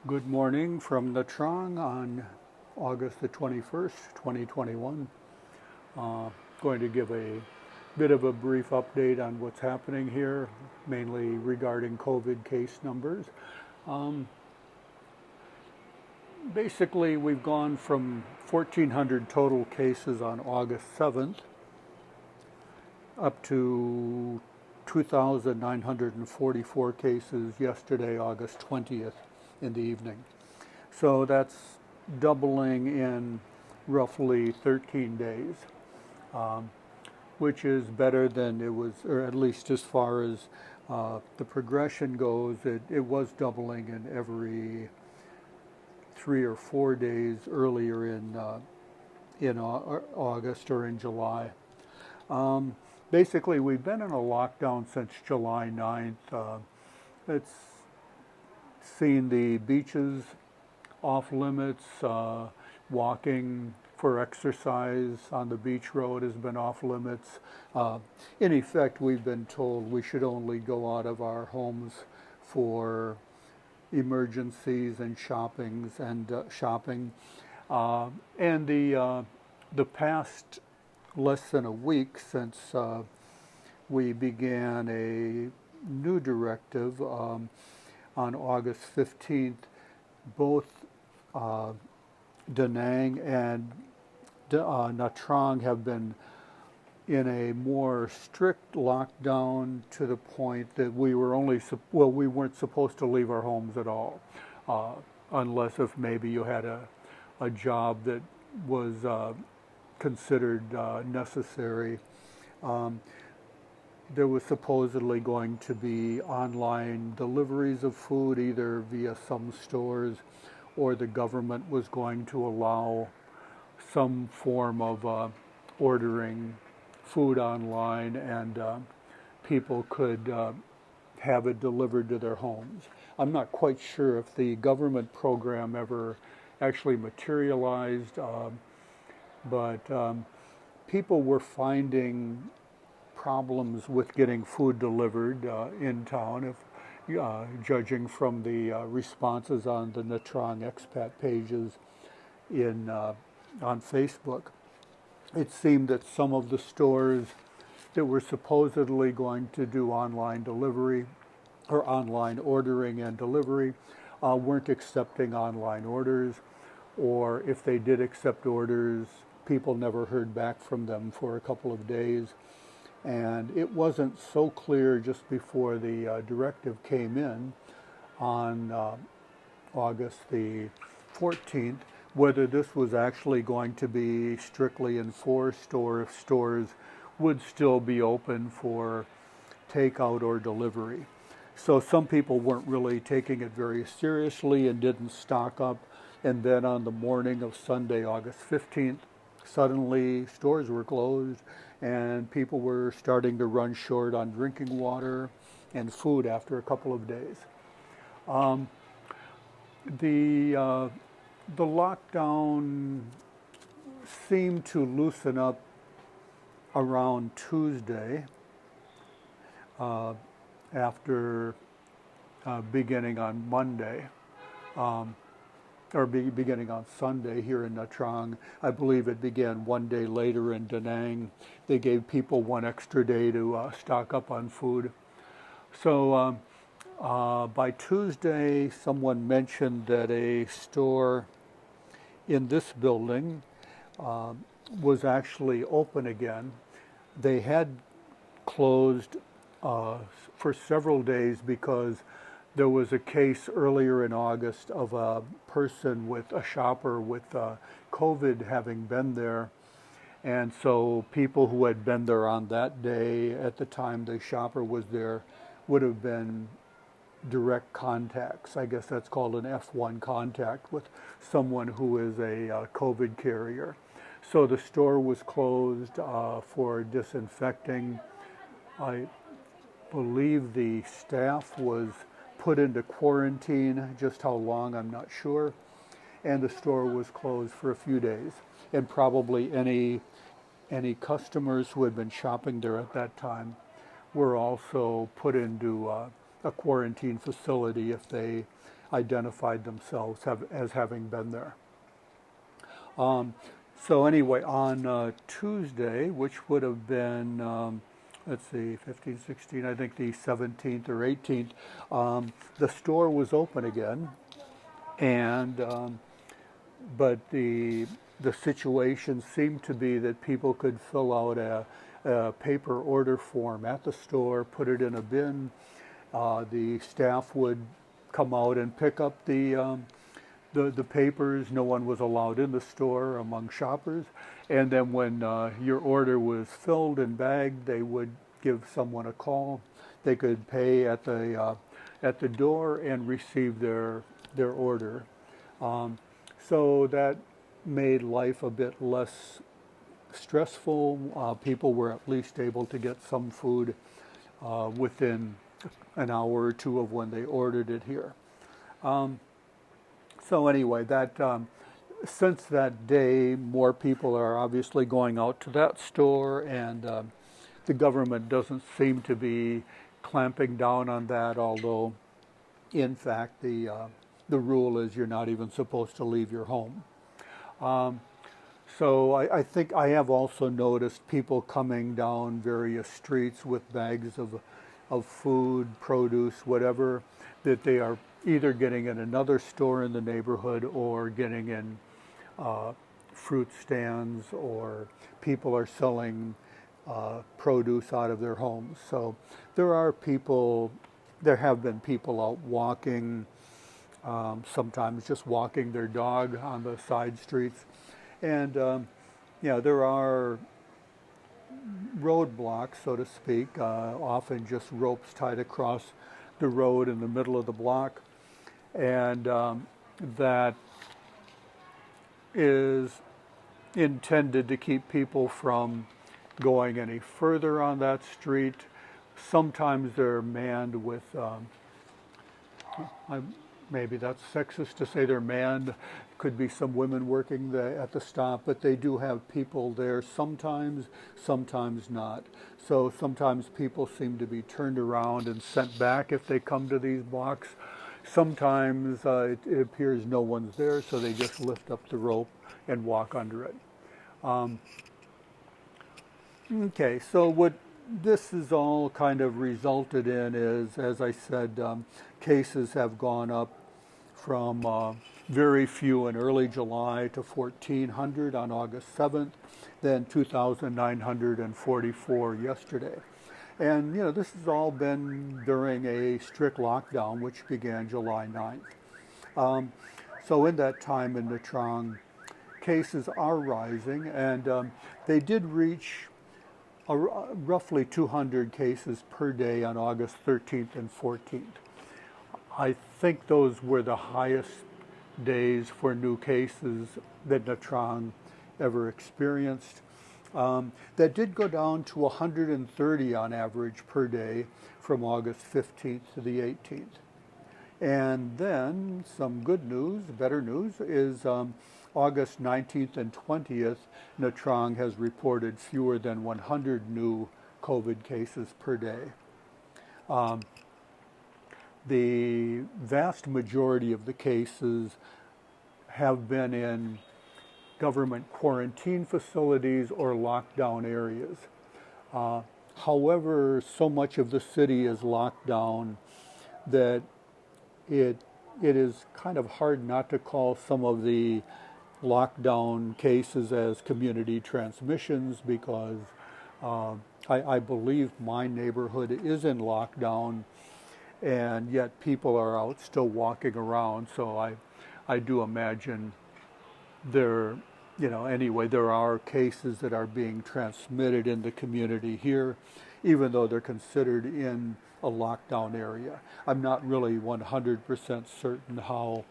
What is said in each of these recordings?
Good morning from the Trang on August the 21st, 2021. Going to give a bit of a brief update on what's happening here, mainly regarding COVID case numbers. Um, Basically, we've gone from 1,400 total cases on August 7th up to 2,944 cases yesterday, August 20th, in the evening. So that's doubling in roughly 13 days, um, which is better than it was, or at least as far as the progression goes, it was doubling in every 3 or 4 days earlier in August or in July. Um, Basically, we've been in a lockdown since July 9th. It's seen the beaches off limits. Walking for exercise on the beach road has been off limits. In effect, we've been told we should only go out of our homes for emergencies and shopping. And the past less than a week since we began a new directive on August 15th, both uh, Da Nang and Nha Trang have been in a more strict lockdown to the point that we weren't supposed to leave our homes at all, uh, unless if maybe you had a job that was considered necessary. Um, there was supposedly going to be online deliveries of food, either via some stores, or the government was going to allow some form of ordering food online, and people could have it delivered to their homes. I'm not quite sure if the government program ever actually materialized, but people were finding problems with getting food delivered in town, if judging from the responses on the Nha Trang expat pages in on Facebook. It seemed that some of the stores that were supposedly going to do online delivery or online ordering and delivery weren't accepting online orders, or if they did accept orders, people never heard back from them for a couple of days. And it wasn't so clear just before the directive came in on August the 14th whether this was actually going to be strictly enforced or if stores would still be open for takeout or delivery. So some people weren't really taking it very seriously and didn't stock up. And then on the morning of Sunday, August 15th, suddenly stores were closed and people were starting to run short on drinking water and food after a couple of days. Um, the the lockdown seemed to loosen up around Tuesday, uh, after beginning on Monday, um, beginning on Sunday here in Nha Trang. I believe it began one day later in Da Nang. They gave people one extra day to stock up on food. So by Tuesday, someone mentioned that a store in this building uh, was actually open again. They had closed for several days because there was a case earlier in August of a person with a shopper with COVID having been there. And so people who had been there on that day at the time the shopper was there would have been direct contacts. I guess that's called an F1 contact with someone who is a COVID carrier. So the store was closed for disinfecting. I believe the staff was put into quarantine. Just how long, I'm not sure. And the store was closed for a few days. And probably any customers who had been shopping there at that time were also put into a quarantine facility if they identified themselves as having been there. So anyway, on Tuesday, which would have been, let's see, 15, 16, I think the 17th or 18th, the store was open again, and but the situation seemed to be that people could fill out a paper order form at the store, put it in a bin. The staff would come out and pick up the papers. No one was allowed in the store among shoppers. And then when your order was filled and bagged, they would give someone a call. They could pay at the door and receive their order. So that made life a bit less stressful. People were at least able to get some food within an hour or two of when they ordered it here. So anyway, since that day, more people are obviously going out to that store, and the government doesn't seem to be clamping down on that, although in fact the rule is you're not even supposed to leave your home. So I think I have also noticed people coming down various streets with bags of food, produce, whatever, that they are either getting in another store in the neighborhood or getting in fruit stands, or people are selling produce out of their homes. So there have been people out walking, sometimes just walking their dog on the side streets. And there are roadblocks, so to speak, often just ropes tied across the road in the middle of the block. And that is intended to keep people from going any further on that street. Sometimes they're manned with, maybe that's sexist to say they're manned. Could be some women working at the stop, but they do have people there sometimes not. So sometimes people seem to be turned around and sent back if they come to these blocks. Sometimes it appears no one's there, so they just lift up the rope and walk under it. Okay, so what this has all kind of resulted in is, as I said, cases have gone up from very few in early July to 1,400 on August 7th, then 2,944 yesterday. And, this has all been during a strict lockdown, which began July 9th. So in that time in Nha Trang, cases are rising, and they did reach roughly 200 cases per day on August 13th and 14th. I think those were the highest days for new cases that Nha Trang ever experienced. That did go down to 130 on average per day from August 15th to the 18th. And then some good news, better news, is August 19th and 20th, Nha Trang has reported fewer than 100 new COVID cases per day. The vast majority of the cases have been in government quarantine facilities or lockdown areas. However, so much of the city is locked down that it is kind of hard not to call some of the lockdown cases as community transmissions, because I believe my neighborhood is in lockdown, and yet people are out still walking around. So I do imagine there are cases that are being transmitted in the community here, even though they're considered in a lockdown area. I'm not really 100% certain how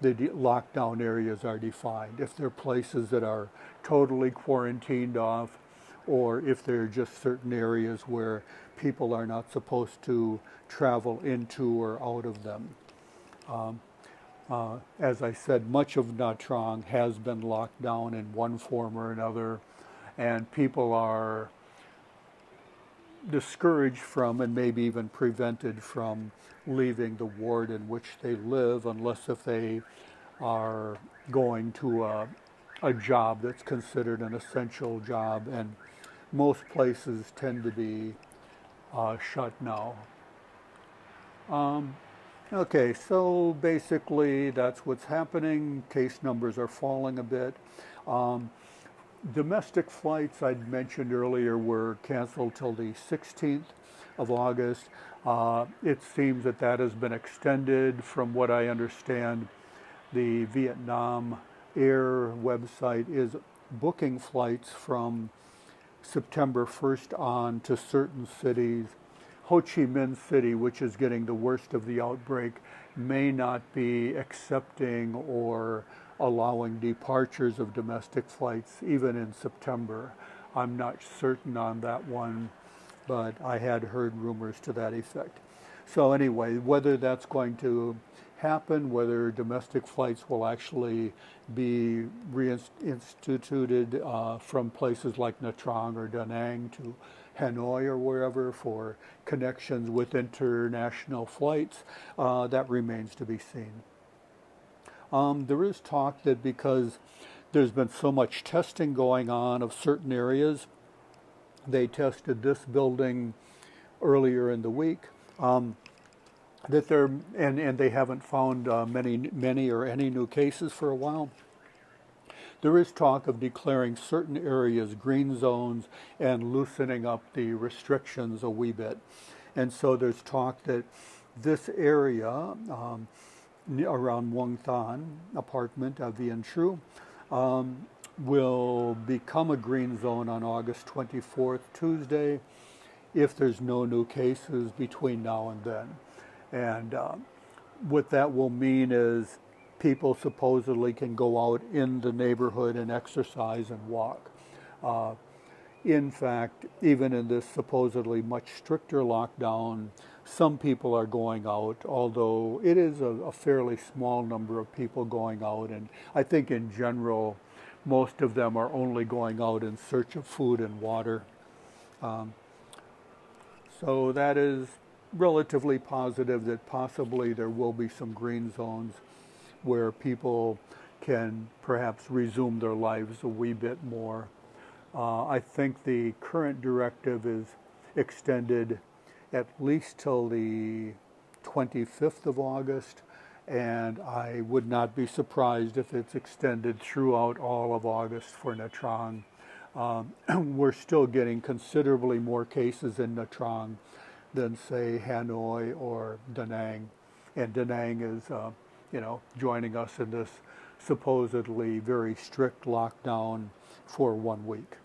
the lockdown areas are defined, if they're places that are totally quarantined off, or if they're just certain areas where people are not supposed to travel into or out of them. As I said, much of Nha Trang has been locked down in one form or another, and people are discouraged from and maybe even prevented from leaving the ward in which they live unless if they are going to a job that's considered an essential job, and most places tend to be shut now. Um, okay, so basically that's what's happening. Case numbers are falling a bit. Um, Domestic flights I'd mentioned earlier were canceled till the 16th of August. It seems that that has been extended. From what I understand, the Vietnam Air website is booking flights from September 1st on to certain cities. Ho Chi Minh City, which is getting the worst of the outbreak, may not be accepting or allowing departures of domestic flights even in September. I'm not certain on that one, but I had heard rumors to that effect. So anyway, whether that's going to happen, whether domestic flights will actually be reinstituted from places like Nha Trang or Da Nang to Hanoi or wherever for connections with international flights, that remains to be seen. There is talk that because there's been so much testing going on of certain areas, they tested this building earlier in the week. That they're and they haven't found many or any new cases for a while. There is talk of declaring certain areas green zones and loosening up the restrictions a wee bit. And so there's talk that this area around Muang Than apartment, Vien Tru, will become a green zone on August 24th, Tuesday, if there's no new cases between now and then. And what that will mean is people supposedly can go out in the neighborhood and exercise and walk. In fact, even in this supposedly much stricter lockdown, some people are going out, although it is a fairly small number of people going out. And I think in general, most of them are only going out in search of food and water. So that is relatively positive that possibly there will be some green zones where people can perhaps resume their lives a wee bit more. I think the current directive is extended at least till the 25th of August, and I would not be surprised if it's extended throughout all of August for Nha Trang. We're still getting considerably more cases in Nha Trang than, say, Hanoi or Da Nang. And Da Nang is, joining us in this supposedly very strict lockdown for 1 week.